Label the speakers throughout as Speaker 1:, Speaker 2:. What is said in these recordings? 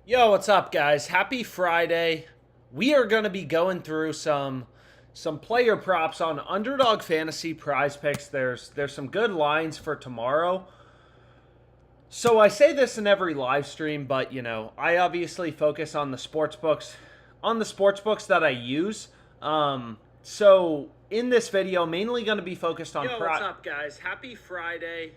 Speaker 1: Yo, what's up, guys? Happy Friday. We are going to be going through some player props on Underdog Fantasy PrizePicks. There's some good lines for tomorrow. So I say this in every live stream, but I obviously focus on the sports books that I use. So in this video, mainly going to be focused on.
Speaker 2: Yo, what's up, guys? Happy Friday.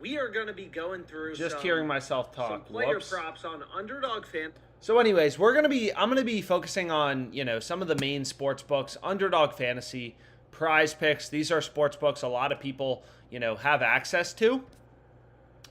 Speaker 2: We are going to be going through
Speaker 1: hearing myself talk.
Speaker 2: Some player props on Underdog Fan.
Speaker 1: So anyways, I'm going to be focusing on, some of the main sports books, Underdog Fantasy, PrizePicks. These are sports books a lot of people, have access to.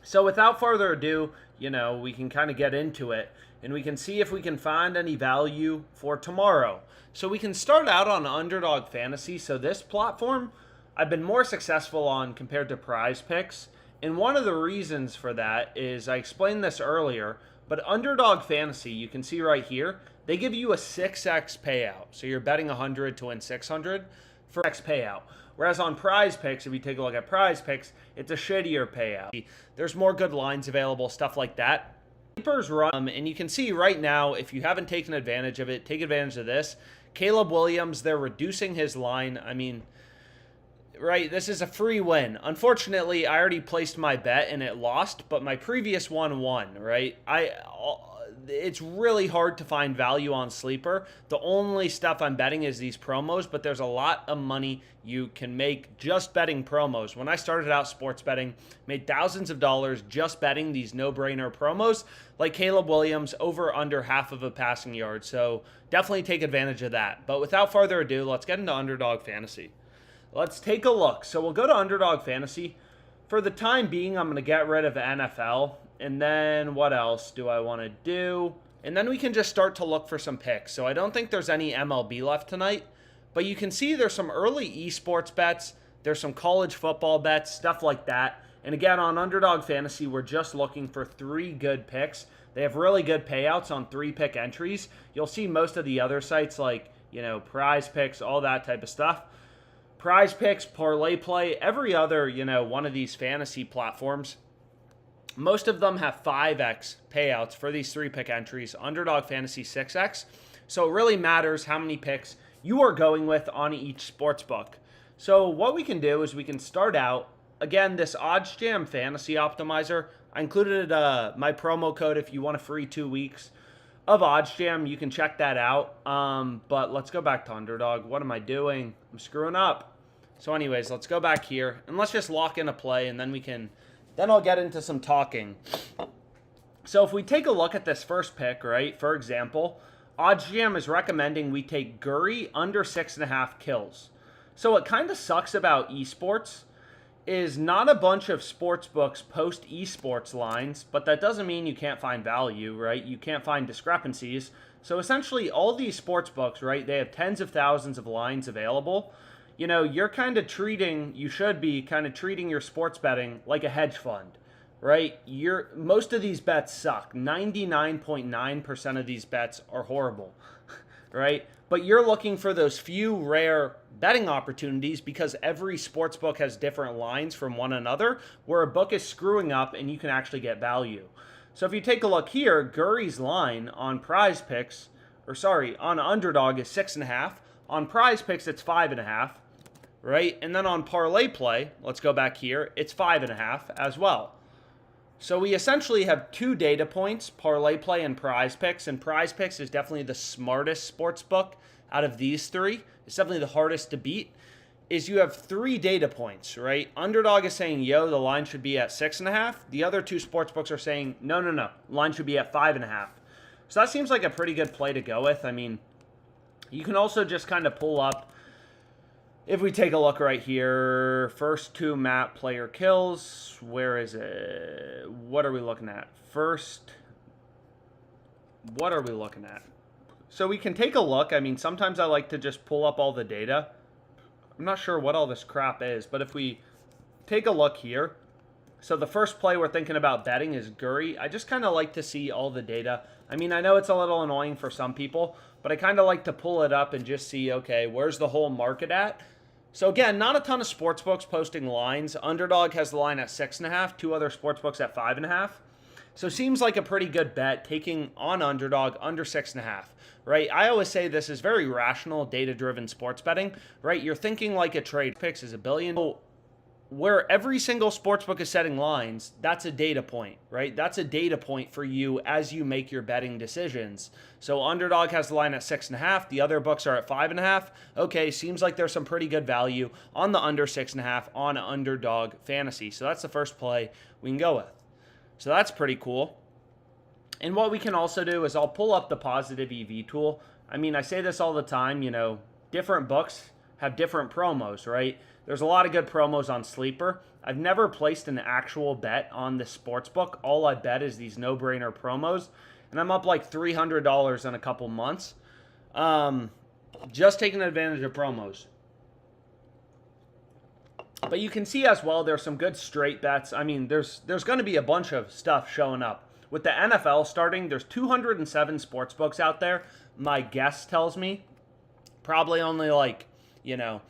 Speaker 1: So without further ado, we can kind of get into it and we can see if we can find any value for tomorrow. So we can start out on Underdog Fantasy. So this platform I've been more successful on compared to PrizePicks. And one of the reasons for that is, I explained this earlier, but Underdog Fantasy, you can see right here, they give you a 6x payout. So you're betting 100 to win 600 for X payout. Whereas on PrizePicks, if you take a look at PrizePicks, it's a shittier payout. There's more good lines available, stuff like that. Keepers run, and you can see right now, if you haven't taken advantage of it, take advantage of this. Caleb Williams, they're reducing his line. I mean, right, this is a free win. Unfortunately, I already placed my bet and it lost, but my previous one won, right? It's really hard to find value on Sleeper. The only stuff I'm betting is these promos, but there's a lot of money you can make just betting promos. When I started out sports betting, made thousands of dollars just betting these no-brainer promos, like Caleb Williams, over under half of a passing yard. So definitely take advantage of that. But without further ado, let's get into Underdog Fantasy. Let's take a look. So we'll go to Underdog Fantasy. For the time being, I'm going to get rid of NFL. And then what else do I want to do? And then we can just start to look for some picks. So I don't think there's any MLB left tonight. But you can see there's some early eSports bets. There's some college football bets, stuff like that. And again, on Underdog Fantasy, we're just looking for 3 good picks. They have really good payouts on 3-pick entries. You'll see most of the other sites like, PrizePicks, all that type of stuff. PrizePicks, ParlayPlay, every other, one of these fantasy platforms, most of them have 5x payouts for these 3-pick entries. Underdog Fantasy 6x. So it really matters how many picks you are going with on each sports book. So what we can do is we can start out, again, this OddsJam Fantasy Optimizer. I included my promo code if you want a free 2 weeks of OddsJam. You can check that out. But let's go back to Underdog. What am I doing? I'm screwing up. So anyways, let's go back here and let's just lock in a play and then I'll get into some talking. So if we take a look at this first pick, right, for example, OddsJam is recommending we take Gurry under 6.5 kills. So what kind of sucks about esports is not a bunch of sports books post esports lines, but that doesn't mean you can't find value, right? You can't find discrepancies. So essentially all these sports books, right, they have tens of thousands of lines available. You should be kind of treating your sports betting like a hedge fund, right? Most of these bets suck. 99.9% of these bets are horrible, right? But you're looking for those few rare betting opportunities because every sports book has different lines from one another where a book is screwing up and you can actually get value. So if you take a look here, Gurry's line on on Underdog is 6.5. On PrizePicks, it's 5.5. Right? And then on ParlayPlay, let's go back here, it's 5.5 as well. So we essentially have 2 data points, ParlayPlay and PrizePicks, and PrizePicks is definitely the smartest sports book out of these 3. It's definitely the hardest to beat, is you have 3 data points, right? Underdog is saying, yo, the line should be at 6.5. The other 2 sports books are saying, no, line should be at 5.5. So that seems like a pretty good play to go with. I mean, you can also just kind of pull up. If we take a look right here, first 2 map player kills, where is it? What are we looking at? What are we looking at? So we can take a look. I mean, sometimes I like to just pull up all the data. I'm not sure what all this crap is, but if we take a look here, so the first play we're thinking about betting is Gurry. I just kind of like to see all the data. I mean, I know it's a little annoying for some people, but I kind of like to pull it up and just see, okay, where's the whole market at? So again, not a ton of sportsbooks posting lines. Underdog has the line at 6.5, 2 other sportsbooks at 5.5. So seems like a pretty good bet, taking on Underdog under 6.5, right? I always say this is very rational, data-driven sports betting, right? You're thinking like a trade. Picks is $1 billion. So where every single sportsbook is setting lines, that's a data point, right? That's a data point for you as you make your betting decisions. So Underdog has the line at 6.5. The other books are at 5.5. Okay, seems like there's some pretty good value on the under 6.5 on Underdog Fantasy. So that's the first play we can go with. So that's pretty cool. And what we can also do is I'll pull up the positive EV tool. I mean, I say this all the time, you know, different books have different promos, right? There's a lot of good promos on Sleeper. I've never placed an actual bet on the sports book. All I bet is these no-brainer promos. And I'm up like $300 in a couple months. Just taking advantage of promos. But you can see as well, there's some good straight bets. I mean, there's going to be a bunch of stuff showing up. With the NFL starting, there's 207 sports books out there. My guess tells me probably only like, you know,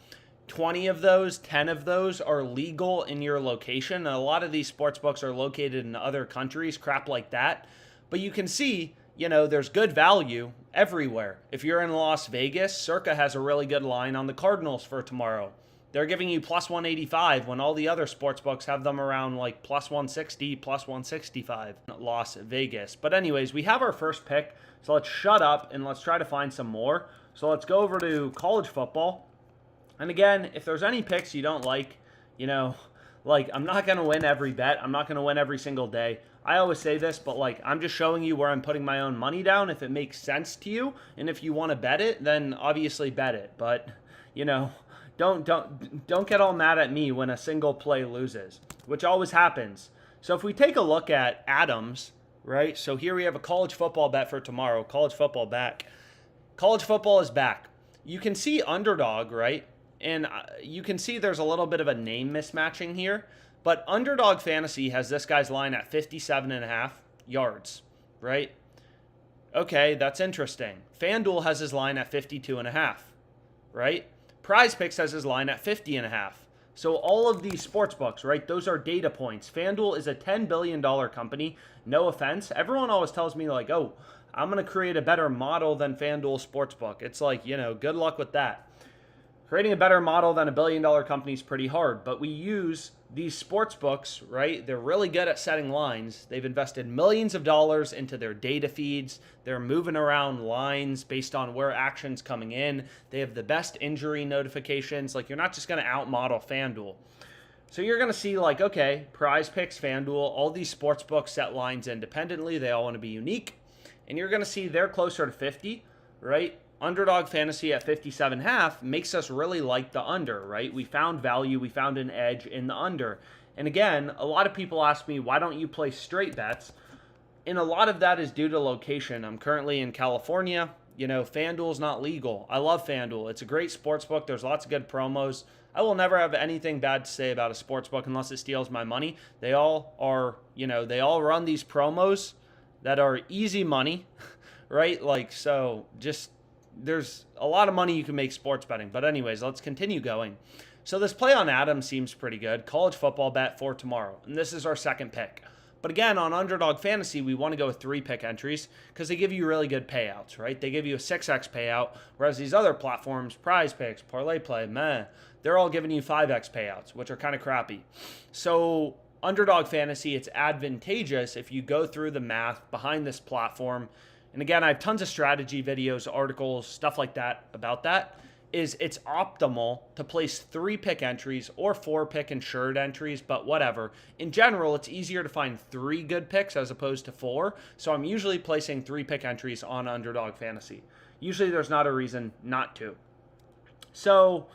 Speaker 1: 20 of those, 10 of those are legal in your location. And a lot of these sports books are located in other countries, crap like that. But you can see, you know, there's good value everywhere. If you're in Las Vegas, Circa has a really good line on the Cardinals for tomorrow. They're giving you plus 185 when all the other sports books have them around like plus 160, plus 165. Las Vegas. But anyways, we have our first pick. So let's shut up and let's try to find some more. So let's go over to college football. And again, if there's any picks you don't like, you know, like I'm not going to win every bet. I'm not going to win every single day. I always say this, but like I'm just showing you where I'm putting my own money down if it makes sense to you. And if you want to bet it, then obviously bet it. But, you know, don't get all mad at me when a single play loses, which always happens. So if we take a look at Adams, right? So here we have a college football bet for tomorrow. College football back. College football is back. You can see Underdog, right? And you can see there's a little bit of a name mismatching here. But Underdog Fantasy has this guy's line at 57.5 yards, right? Okay, that's interesting. FanDuel has his line at 52.5, right? PrizePicks has his line at 50.5. So all of these sports books, right, those are data points. FanDuel is a $10 billion company. No offense. Everyone always tells me like, oh, I'm going to create a better model than FanDuel Sportsbook. It's like, you know, good luck with that. Creating a better model than a $1 billion company is pretty hard, but we use these sports books, right? They're really good at setting lines. They've invested millions of dollars into their data feeds. They're moving around lines based on where action's coming in. They have the best injury notifications. Like, you're not just going to outmodel FanDuel. So you're going to see like, okay, PrizePicks, FanDuel, all these sports books set lines independently. They all want to be unique. And you're going to see they're closer to 50, right? Underdog Fantasy at 57.5 makes us really like the under, right? We found value. We found an edge in the under. And again, a lot of people ask me, why don't you play straight bets? And a lot of that is due to location. I'm currently in California. You know, FanDuel's not legal. I love FanDuel. It's a great sports book. There's lots of good promos. I will never have anything bad to say about a sports book unless it steals my money. They all are, you know, they all run these promos that are easy money, right? Like, so just there's a lot of money you can make sports betting. But anyways, let's continue going. So this play on Adams seems pretty good. College football bet for tomorrow. And this is our second pick. But again, on Underdog Fantasy, we want to go with 3 pick entries because they give you really good payouts, right? They give you a 6x payout, whereas these other platforms, PrizePicks, ParlayPlay, meh, they're all giving you 5x payouts, which are kind of crappy. So Underdog Fantasy, it's advantageous if you go through the math behind this platform. And again, I have tons of strategy videos, articles, stuff like that about that. It's optimal to place 3 pick entries or 4 pick insured entries, but whatever. In general, it's easier to find 3 good picks as opposed to 4. So I'm usually placing 3 pick entries on Underdog Fantasy. Usually there's not a reason not to. So,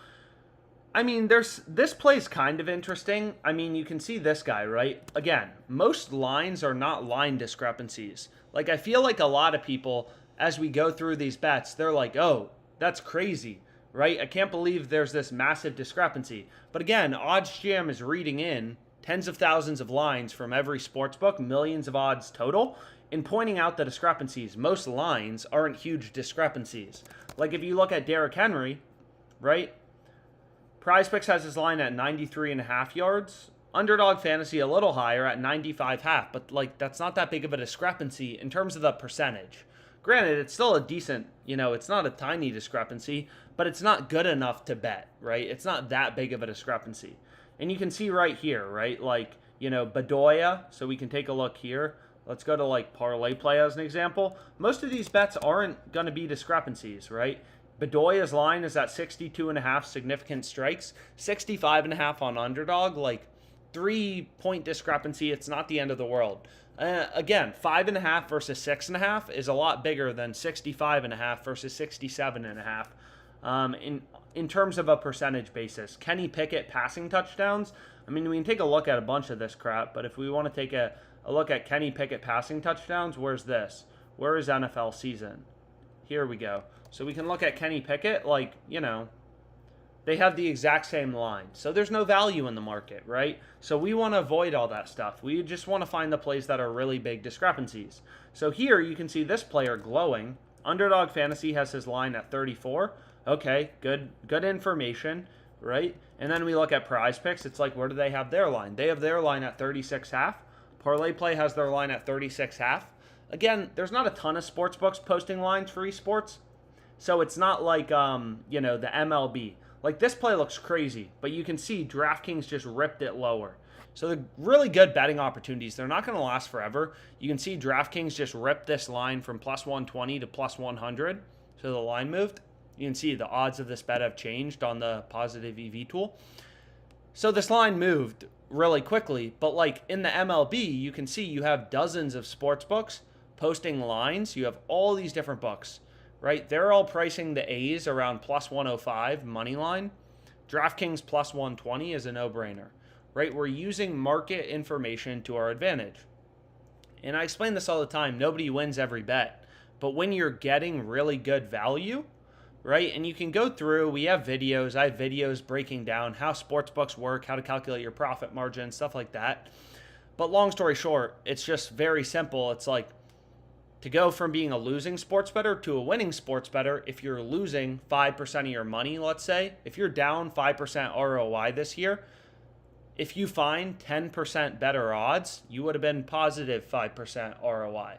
Speaker 1: I mean, this play is kind of interesting. I mean, you can see this guy, right? Again, most lines are not line discrepancies. Like, I feel like a lot of people, as we go through these bets, they're like, oh, that's crazy, right? I can't believe there's this massive discrepancy. But again, OddsJam is reading in tens of thousands of lines from every sportsbook, millions of odds total, and pointing out the discrepancies. Most lines aren't huge discrepancies. Like, if you look at Derrick Henry, right? PrizePicks has his line at 93.5 yards. Underdog Fantasy a little higher at 95.5, but like that's not that big of a discrepancy in terms of the percentage. Granted, it's still a decent, it's not a tiny discrepancy, but it's not good enough to bet, right? It's not that big of a discrepancy. And you can see right here, right? Like, Bedoya, so we can take a look here. Let's go to like ParlayPlay as an example. Most of these bets aren't going to be discrepancies, right? Bedoya's line is at 62.5 significant strikes, 65.5 on Underdog, like 3-point discrepancy. It's not the end of the world. Again, 5.5 versus 6.5 is a lot bigger than 65.5 versus 67.5. In terms of a percentage basis, Kenny Pickett passing touchdowns. I mean, we can take a look at a bunch of this crap, but if we want to take a look at Kenny Pickett passing touchdowns, where's this? Where is NFL season? Here we go. So we can look at Kenny Pickett, like, they have the exact same line. So there's no value in the market, right? So we want to avoid all that stuff. We just want to find the plays that are really big discrepancies. So here you can see this player glowing. Underdog Fantasy has his line at 34. Okay, good information, right? And then we look at PrizePicks. It's like, where do they have their line? They have their line at 36.5. ParlayPlay has their line at 36.5. Again, there's not a ton of sportsbooks posting lines for esports. So it's not like, the MLB. Like, this play looks crazy, but you can see DraftKings just ripped it lower. So they're really good betting opportunities. They're not going to last forever. You can see DraftKings just ripped this line from plus 120 to plus 100. So the line moved. You can see the odds of this bet have changed on the positive EV tool. So this line moved really quickly, but like in the MLB, you can see you have dozens of sports books posting lines. You have all these different books, right? They're all pricing the A's around plus 105 money line. DraftKings plus 120 is a no-brainer, right? We're using market information to our advantage. And I explain this all the time. Nobody wins every bet. But when you're getting really good value, right? And you can go through, we have videos. I have videos breaking down how sportsbooks work, how to calculate your profit margin, stuff like that. But long story short, it's just very simple. It's like, to go from being a losing sports bettor to a winning sports bettor, if you're losing 5% of your money, let's say, if you're down 5% ROI this year, if you find 10% better odds, you would have been positive 5% ROI,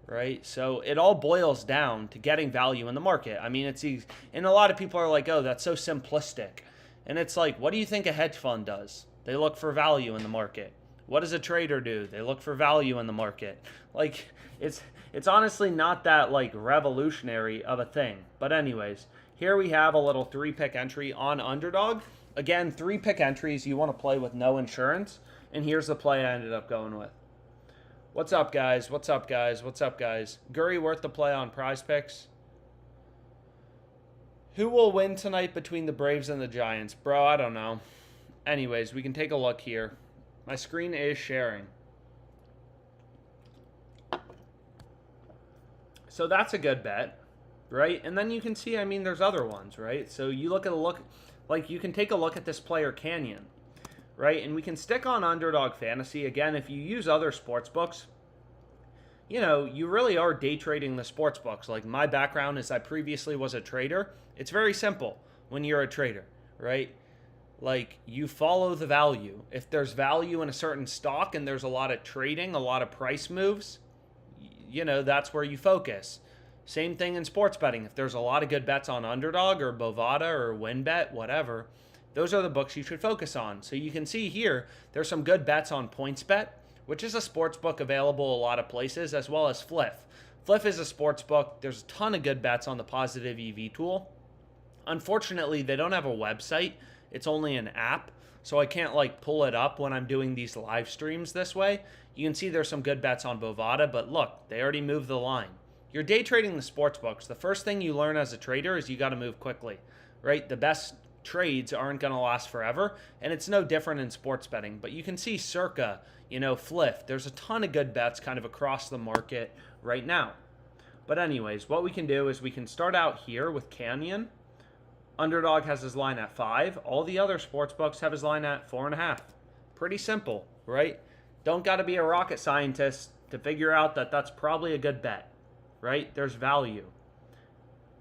Speaker 1: right? So it all boils down to getting value in the market. I mean, it's easy. And a lot of people are like, oh, that's so simplistic. And it's like, what do you think a hedge fund does? They look for value in the market. What does a trader do? They look for value in the market. Like, it's honestly not that like revolutionary of a thing. But anyways, here we have a little 3-pick entry on Underdog. Again, 3-pick entries you want to play with no insurance. And here's the play I ended up going with. What's up, guys? What's up, guys? What's up, guys? Gurry worth the play on PrizePicks. Who will win tonight between the Braves and the Giants? Bro, I don't know. Anyways, we can take a look here. My screen is sharing. So that's a good bet, right? And then you can see, I mean, there's other ones, right? So you you can take a look at this player Canyon, right? And we can stick on Underdog Fantasy. Again, if you use other sports books, you really are day trading the sports books. Like my background is I previously was a trader. It's very simple when you're a trader, right? Like you follow the value. If there's value in a certain stock and there's a lot of trading, a lot of price moves, that's where you focus. Same thing in sports betting. If there's a lot of good bets on Underdog or Bovada or WinBet, whatever, those are the books you should focus on. So you can see here, there's some good bets on PointsBet, which is a sports book available a lot of places, as well as Fliff. Fliff is a sports book. There's a ton of good bets on the positive EV tool. Unfortunately, they don't have a website. It's only an app, so I can't pull it up when I'm doing these live streams this way. You can see there's some good bets on Bovada, but look, they already moved the line. You're day trading the sports books. The first thing you learn as a trader is you got to move quickly, right? The best trades aren't going to last forever, and it's no different in sports betting. But you can see Circa, Fliff. There's a ton of good bets kind of across the market right now. But anyways, what we can do is we can start out here with Canyon. Underdog has his line at 5. All the other sports books have his line at 4.5. Pretty simple, right? Don't got to be a rocket scientist to figure out that that's probably a good bet, right? There's value.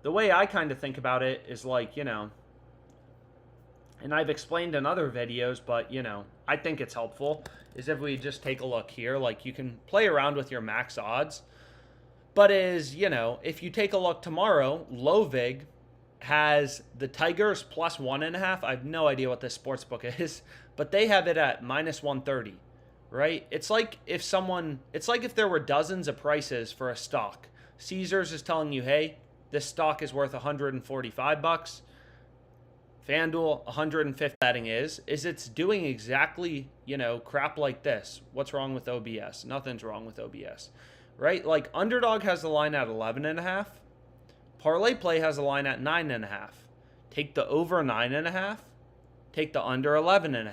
Speaker 1: The way I kind of think about it is and I've explained in other videos, but, I think it's helpful is if we just take a look here. Like, you can play around with your max odds. But if you take a look tomorrow, low vig has the Tigers plus 1.5. I have no idea what this sports book is, but they have it at minus 130, right? It's like if there were dozens of prices for a stock. Caesars is telling you, hey, this stock is worth $145. FanDuel, 150. Betting is it's doing exactly, crap like this. What's wrong with OBS? Nothing's wrong with OBS, right? Like, Underdog has the line at 11.5. ParlayPlay has a line at 9.5. Take the over 9.5. Take the under 11.5.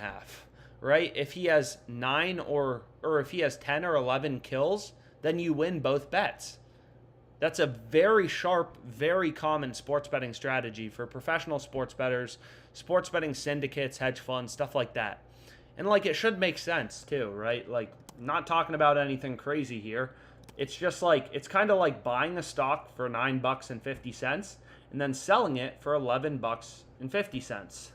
Speaker 1: Right? If he has 9 or if he has 10 or 11 kills, then you win both bets. That's a very sharp, very common sports betting strategy for professional sports bettors, sports betting syndicates, hedge funds, stuff like that. And like, it should make sense too, right? Like, not talking about anything crazy here. It's just like, it's kind of like buying a stock for $9.50 and then selling it for $11.50,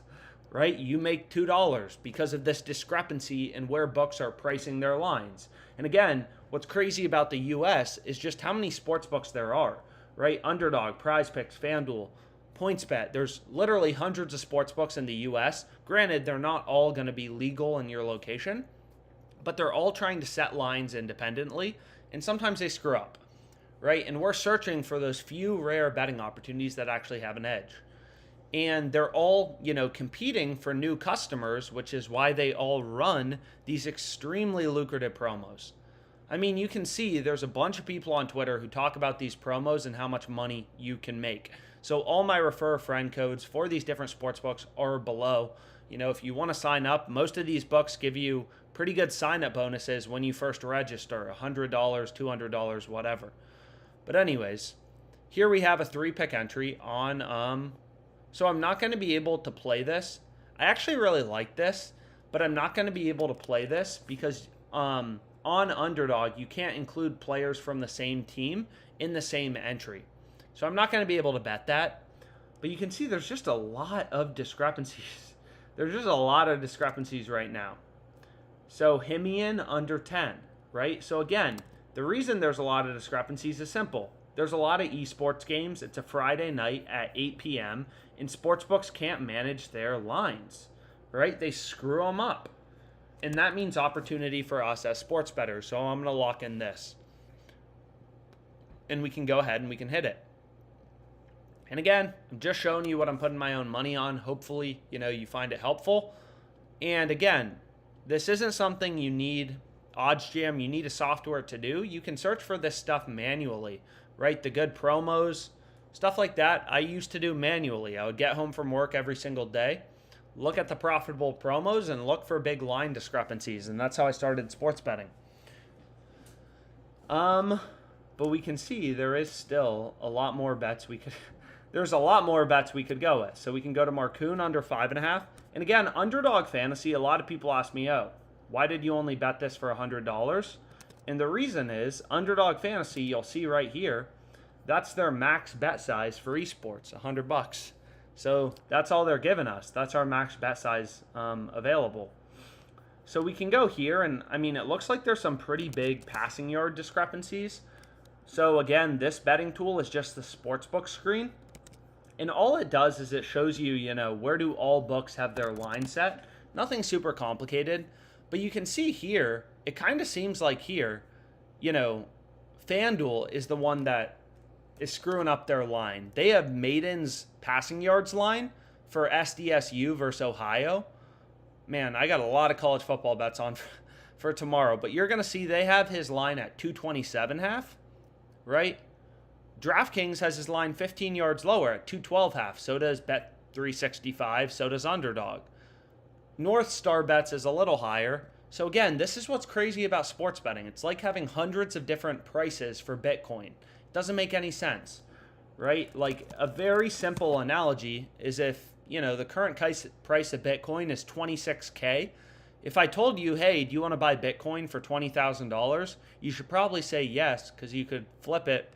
Speaker 1: right? You make $2 because of this discrepancy in where books are pricing their lines. And again, what's crazy about the US is just how many sports books there are, right? Underdog, PrizePicks, FanDuel, PointsBet. There's literally hundreds of sports books in the US. Granted, they're not all going to be legal in your location, but they're all trying to set lines independently, and sometimes they screw up, right? And we're searching for those few rare betting opportunities that actually have an edge. And they're all, competing for new customers, which is why they all run these extremely lucrative promos. I mean, you can see there's a bunch of people on Twitter who talk about these promos and how much money you can make. So all my refer a friend codes for these different sports books are below. If you want to sign up, most of these books give you pretty good sign-up bonuses when you first register, $100, $200, whatever. But anyways, here we have a 3-pick entry on, so I'm not going to be able to play this. I actually really like this, but I'm not going to be able to play this because on Underdog, you can't include players from the same team in the same entry. So I'm not going to be able to bet that. But you can see there's just a lot of discrepancies. There's just a lot of discrepancies right now. So Himian under 10, right? So again, the reason there's a lot of discrepancies is simple. There's a lot of eSports games. It's a Friday night at 8 p.m. and sportsbooks can't manage their lines, right? They screw them up. And that means opportunity for us as sports bettors. So I'm going to lock in this. And we can go ahead and we can hit it. And again, I'm just showing you what I'm putting my own money on. Hopefully, you find it helpful. And again, this isn't something you need OddsJam, you need a software to do. You can search for this stuff manually, right? The good promos, stuff like that, I used to do manually. I would get home from work every single day, look at the profitable promos, and look for big line discrepancies. And that's how I started sports betting. But we can see there is still a lot more bets we could... There's a lot more bets we could go with. So we can go to Marcoon under 5.5. And again, Underdog Fantasy, a lot of people ask me, why did you only bet this for $100? And the reason is, Underdog Fantasy, you'll see right here, that's their max bet size for eSports, $100. So that's all they're giving us. That's our max bet size available. So we can go here, and I mean, it looks like there's some pretty big passing yard discrepancies. So again, this betting tool is just the sportsbook screen. And all it does is it shows you, where do all books have their line set. Nothing super complicated. But you can see here, it kind of seems like here, FanDuel is the one that is screwing up their line. They have Maiden's passing yards line for SDSU versus Ohio. Man, I got a lot of college football bets on for tomorrow. But you're going to see they have his line at 227.5, right? DraftKings has his line 15 yards lower at 212.5. So does Bet365. So does Underdog. North Star Bets is a little higher. So again, this is what's crazy about sports betting. It's like having hundreds of different prices for Bitcoin. It doesn't make any sense, right? Like, a very simple analogy is if, the current price of Bitcoin is $26K. If I told you, hey, do you want to buy Bitcoin for $20,000? You should probably say yes, because you could flip it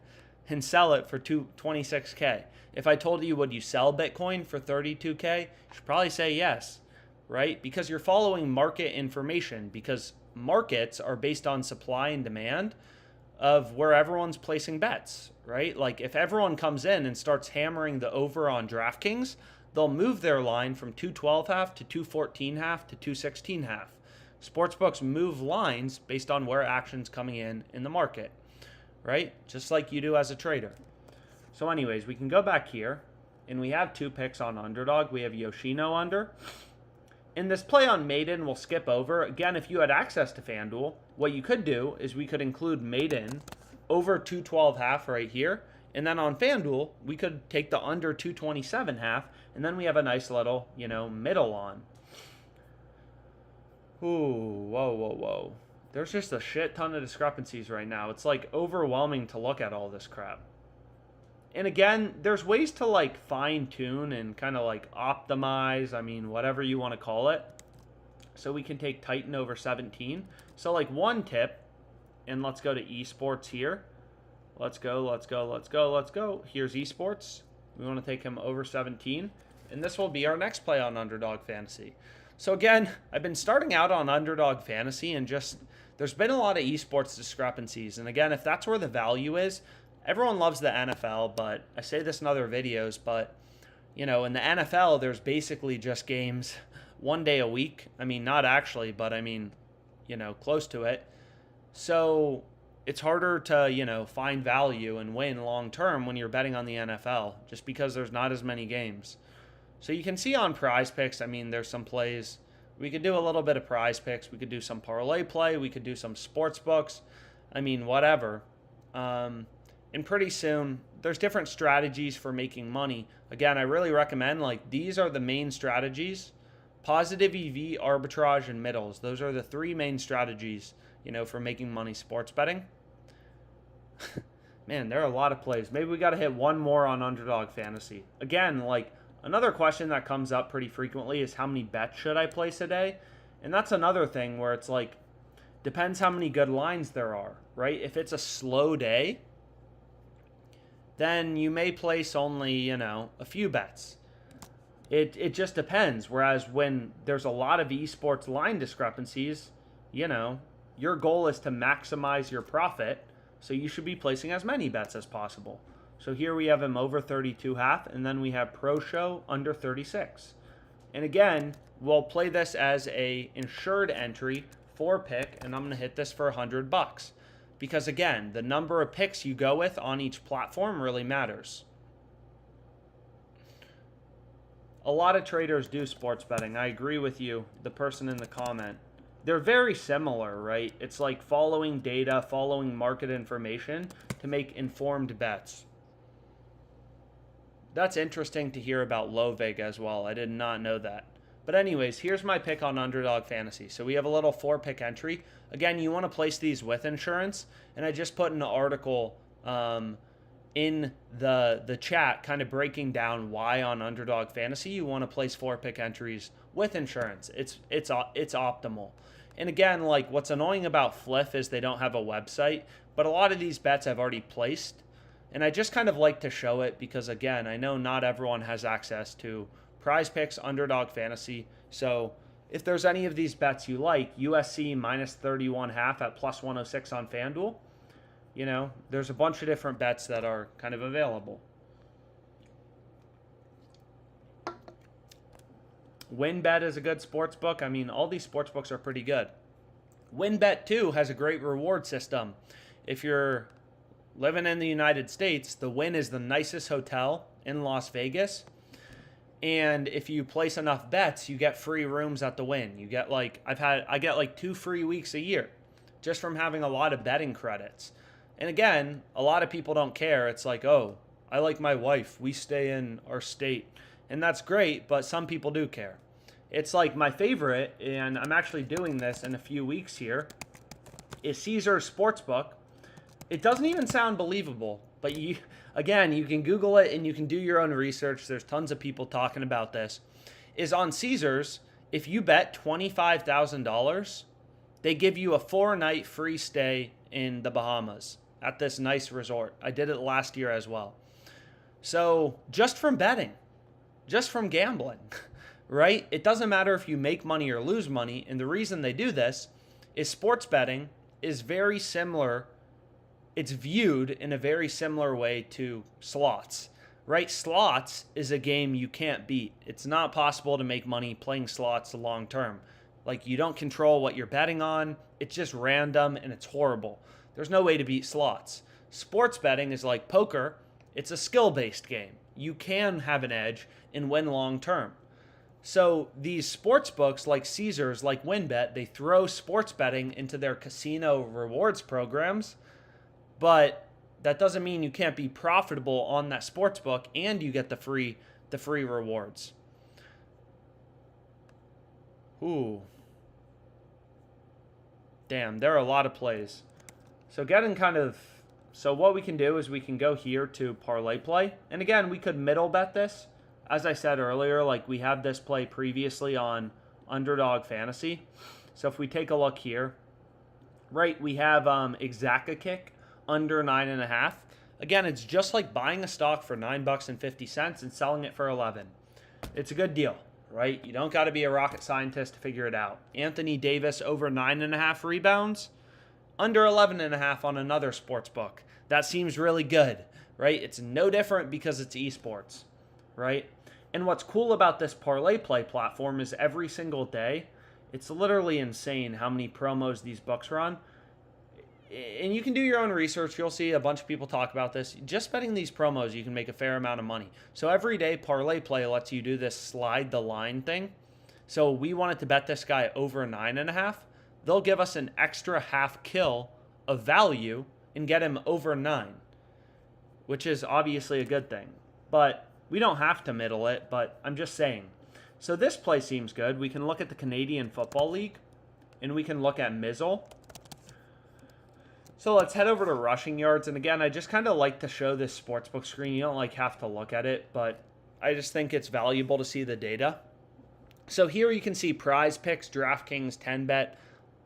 Speaker 1: and sell it for $26K. If I told you, would you sell Bitcoin for $32K? You should probably say yes. right? Because you're following market information, because markets are based on supply and demand of where everyone's placing bets, right? Like if everyone comes in and starts hammering the over on DraftKings, they'll move their line from 212.5 to 214.5 to 216.5. Sportsbooks move lines based on where action's coming in the market, right? Just like you do as a trader. So anyways, we can go back here, and we have 2 picks on Underdog. We have Yoshino under. In this play on Maiden, we'll skip over. Again, if you had access to FanDuel, what you could do is we could include Maiden over 212.5 right here. And then on FanDuel, we could take the under 227.5, and then we have a nice little, middle on. Ooh, whoa. There's just a shit ton of discrepancies right now. It's like overwhelming to look at all this crap. And again, there's ways to like fine tune and kind of like optimize, whatever you want to call it. So we can take Titan over 17. So like one tip, and let's go to eSports here. Let's go. Here's eSports. We want to take him over 17. And this will be our next play on Underdog Fantasy. So again, I've been starting out on Underdog Fantasy, and just there's been a lot of eSports discrepancies. And again, if that's where the value is, everyone loves the NFL, but I say this in other videos, but, in the NFL, there's basically just games one day a week. Not actually, but close to it. So it's harder to, find value and win long term when you're betting on the NFL, just because there's not as many games. So you can see on PrizePicks, there's some plays. We could do a little bit of PrizePicks. We could do some ParlayPlay. We could do some sportsbooks. Whatever. And pretty soon, there's different strategies for making money. Again, I really recommend, these are the main strategies. Positive EV, arbitrage, and middles. Those are the 3 main strategies, for making money sports betting. Man, there are a lot of plays. Maybe we got to hit one more on Underdog Fantasy. Again, another question that comes up pretty frequently is how many bets should I place a day? And that's another thing where it's depends how many good lines there are, right? If it's a slow day, then you may place only, a few bets. It just depends. Whereas when there's a lot of esports line discrepancies, your goal is to maximize your profit, so you should be placing as many bets as possible. So here we have him over 32.5, and then we have Pro Show under 36. And again, we'll play this as a insured entry for pick, and I'm going to hit this for $100. Because again, the number of picks you go with on each platform really matters. A lot of traders do sports betting. I agree with you, the person in the comment. They're very similar, right? It's like following data, following market information to make informed bets. That's interesting to hear about low vig as well. I did not know that. But anyways, here's my pick on Underdog Fantasy. So we have a little 4-pick entry. Again, you want to place these with insurance. And I just put an article in the chat kind of breaking down why on Underdog Fantasy you want to place 4-pick entries with insurance. It's optimal. And again, what's annoying about Fliff is they don't have a website. But a lot of these bets I've already placed. And I just kind of like to show it because, again, I know not everyone has access to PrizePicks, Underdog Fantasy. So if there's any of these bets you like, USC minus 31.5 at plus 106 on FanDuel, there's a bunch of different bets that are kind of available. WinBet is a good sports book. All these sports books are pretty good. WinBet, too, has a great reward system. If you're living in the United States, the Wynn is the nicest hotel in Las Vegas. And if you place enough bets, you get free rooms at the Wynn. You get I get 2 free weeks a year just from having a lot of betting credits. And again, a lot of people don't care. It's oh, I like my wife. We stay in our state. And that's great, but some people do care. It's my favorite, and I'm actually doing this in a few weeks here, is Caesars Sportsbook. It doesn't even sound believable, but you can Google it and you can do your own research. There's tons of people talking about this. Is on Caesars, if you bet $25,000, they give you a 4-night free stay in the Bahamas at this nice resort. I did it last year as well. So just from betting, just from gambling, right? It doesn't matter if you make money or lose money. And the reason they do this is sports betting is very similar. It's viewed in a very similar way to slots, right? Slots is a game you can't beat. It's not possible to make money playing slots long term. Like, you don't control what you're betting on. It's just random and it's horrible. There's no way to beat slots. Sports betting is like poker. It's a skill-based game. You can have an edge and win long term. So these sports books like Caesars, like WinBet, they throw sports betting into their casino rewards programs, but that doesn't mean you can't be profitable on that sports book and you get the free rewards. Ooh. Damn, there are a lot of plays. So what we can do is we can go here to ParlayPlay. And again, we could middle bet this. As I said earlier, like, we have this play previously on Underdog Fantasy. So if we take a look here, right, we have Exacakick under 9.5. Again, it's just like buying a stock for $9.50 and selling it for 11. It's a good deal, right? You don't got to be a rocket scientist to figure it out. Anthony Davis over 9.5 rebounds, under 11.5 on another sports book. That seems really good, right? It's no different because it's eSports, right? And what's cool about this ParlayPlay platform is every single day, it's literally insane how many promos these books run. And you can do your own research. You'll see a bunch of people talk about this. Just betting these promos, you can make a fair amount of money. So every day, ParlayPlay lets you do this slide the line thing. So we wanted to bet this guy over 9.5. They'll give us an extra half kill of value and get him over 9, which is obviously a good thing. But we don't have to middle it, but I'm just saying. So this play seems good. We can look at the Canadian Football League, and we can look at Mizzle. So let's head over to rushing yards. And again, I just kind of like to show this sportsbook screen. You don't have to look at it, but I just think it's valuable to see the data. So here you can see PrizePicks, DraftKings, 10bet.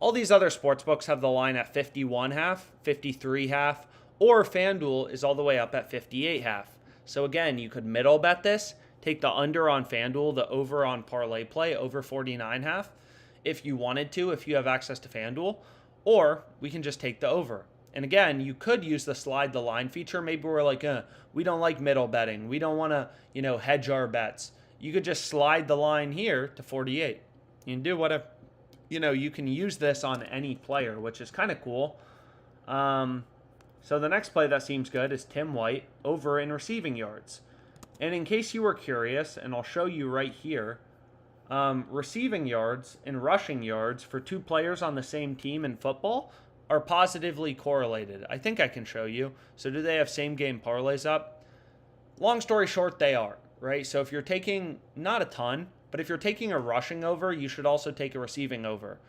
Speaker 1: All these other sportsbooks have the line at 51.5, 53.5, or FanDuel is all the way up at 58.5. So again, you could middle bet this, take the under on FanDuel, the over on ParlayPlay, over 49.5, if you wanted to, if you have access to FanDuel, or we can just take the over. And again, you could use the slide the line feature. Maybe we're like, we don't like middle betting. We don't want to, hedge our bets. You could just slide the line here to 48. You can do whatever. You can use this on any player, which is kind of cool. So the next play that seems good is Tim White over in receiving yards. And in case you were curious, and I'll show you right here, receiving yards and rushing yards for two players on the same team in football are positively correlated. I think I can show you. So do they have same game parlays up? Long story short, they are, right? So if you're taking, not a ton, but if you're taking a rushing over, you should also take a receiving over.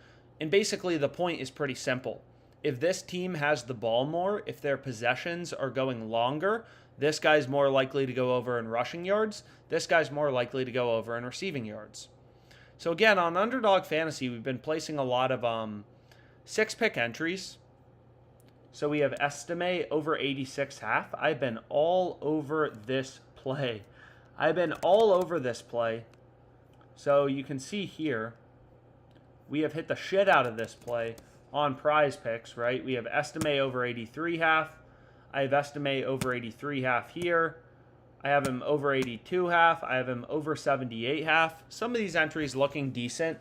Speaker 1: And basically the point is pretty simple. If this team has the ball more, if their possessions are going longer, this guy's more likely to go over in rushing yards. This guy's more likely to go over in receiving yards. So again, on Underdog Fantasy, we've been placing a lot of 6-pick entries. So we have estimate over 86.5. I've been all over this play. So you can see here, we have hit the shit out of this play on PrizePicks, right? We have estimate over 83.5. I have estimate over 83.5 here. I have him over 82.5. I have him over 78.5. Some of these entries looking decent.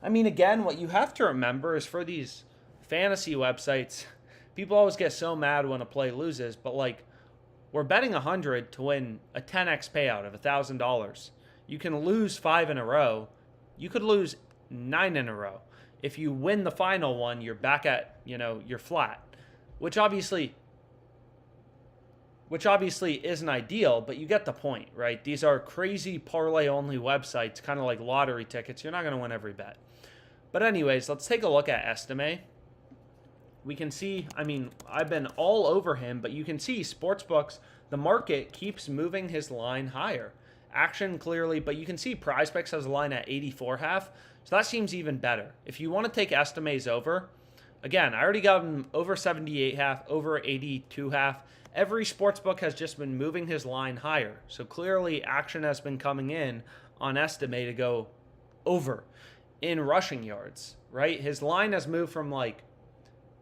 Speaker 1: I mean, again, what you have to remember is for these fantasy websites, people always get so mad when a play loses, but like, we're betting 100 to win a 10x payout of $1,000. You can lose 5 in a row. You could lose 9 in a row. If you win the final one, you're back at, you're flat, which obviously isn't ideal, but you get the point, right? These are crazy parlay-only websites, kind of like lottery tickets. You're not going to win every bet. But anyways, let's take a look at Estimate. We can see, I've been all over him, but you can see sportsbooks, the market keeps moving his line higher. Action clearly, but you can see PrizePicks has a line at 84.5, so that seems even better. If you want to take Estimates over, again, I already got him over 78.5, over 82.5. Every sportsbook has just been moving his line higher, so clearly action has been coming in on Estime to go over in rushing yards, right? His line has moved from like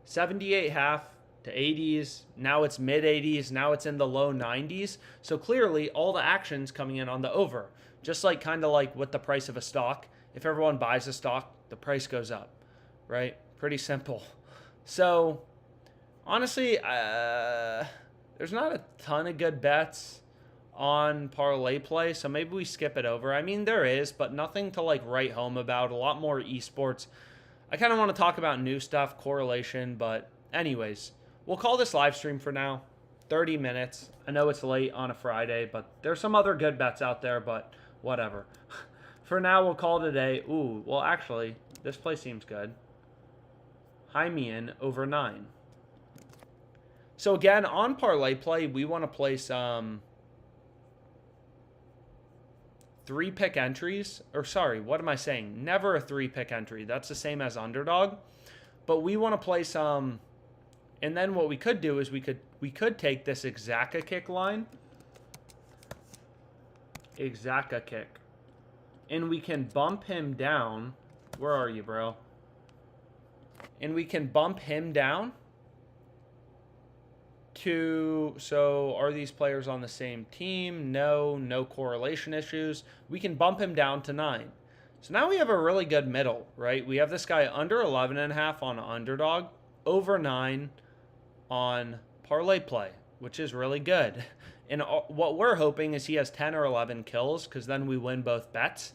Speaker 1: 78.5 to 80s. Now it's mid 80s. Now it's in the low 90s. So clearly all the action's coming in on the over. Just like kind of like with the price of a stock. If everyone buys a stock, the price goes up, right? Pretty simple. So honestly, there's not a ton of good bets on ParlayPlay, so maybe we skip it over. I mean, there is, but nothing to like write home about. A lot more eSports. I kind of want to talk about new stuff, correlation, but anyways, we'll call this live stream for now. 30 minutes. I know it's late on a Friday, but there's some other good bets out there, but whatever. For now, we'll call it a day. Ooh, well, actually, this play seems good. Hymian over 9. So again, on ParlayPlay, we want to place 3-pick entries. Or sorry, what am I saying? Never a 3-pick entry. That's the same as Underdog. But we want to place and then what we could do is we could take this Exaka kick line. Exaka kick. And we can bump him down. Where are you, bro? And we can bump him down to, so are these players on the same team? No correlation issues. We can bump him down to 9. So now we have a really good middle, right? We have this guy under 11.5 on Underdog, over 9 on ParlayPlay, which is really good. And what we're hoping is he has 10 or 11 kills, because then we win both bets.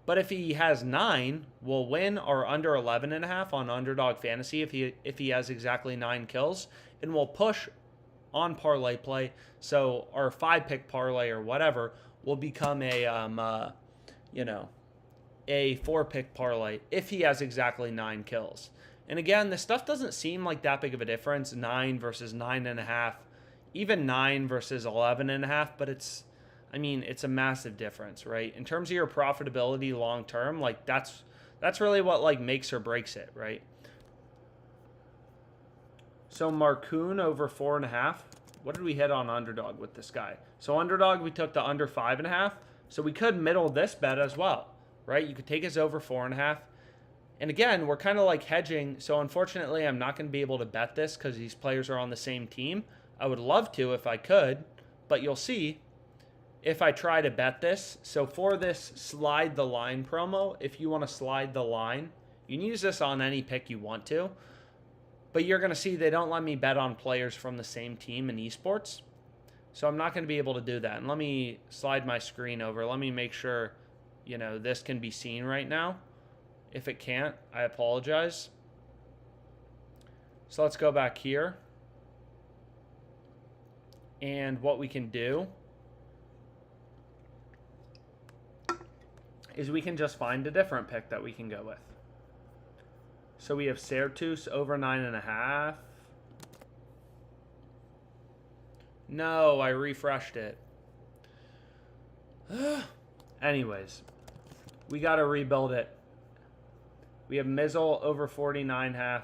Speaker 1: But if he has 9, we'll win our under 11.5 on Underdog Fantasy if he has exactly 9 kills, and we'll push on ParlayPlay. So our 5-pick parlay or whatever will become a a 4-pick parlay if he has exactly 9 kills. And again, this stuff doesn't seem like that big of a difference, 9 versus 9.5, even 9 versus 11.5, but it's a massive difference, right? In terms of your profitability long term, like that's really what like makes or breaks it, right? So Marcoon over 4.5. What did we hit on Underdog with this guy? So Underdog, we took the under 5.5. So we could middle this bet as well, right? You could take his over 4.5. And again, we're kind of like hedging. So unfortunately, I'm not going to be able to bet this because these players are on the same team. I would love to if I could, but you'll see if I try to bet this. So for this slide the line promo, if you want to slide the line, you can use this on any pick you want to. But you're going to see they don't let me bet on players from the same team in eSports. So I'm not going to be able to do that. And let me slide my screen over. Let me make sure, this can be seen right now. If it can't, I apologize. So let's go back here. And what we can do is we can just find a different pick that we can go with. So we have Sertus over 9.5. No, I refreshed it. Anyways, we got to rebuild it. We have Mizzle over 49.5.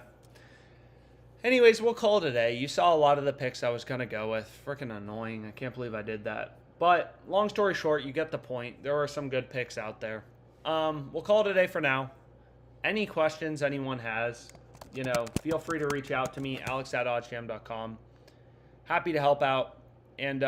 Speaker 1: Anyways, we'll call it a day. You saw a lot of the picks I was going to go with. Freaking annoying. I can't believe I did that. But long story short, you get the point. There are some good picks out there. We'll call it a day for now. Any questions anyone has, feel free to reach out to me, alex@oddsjam.com. Happy to help out. And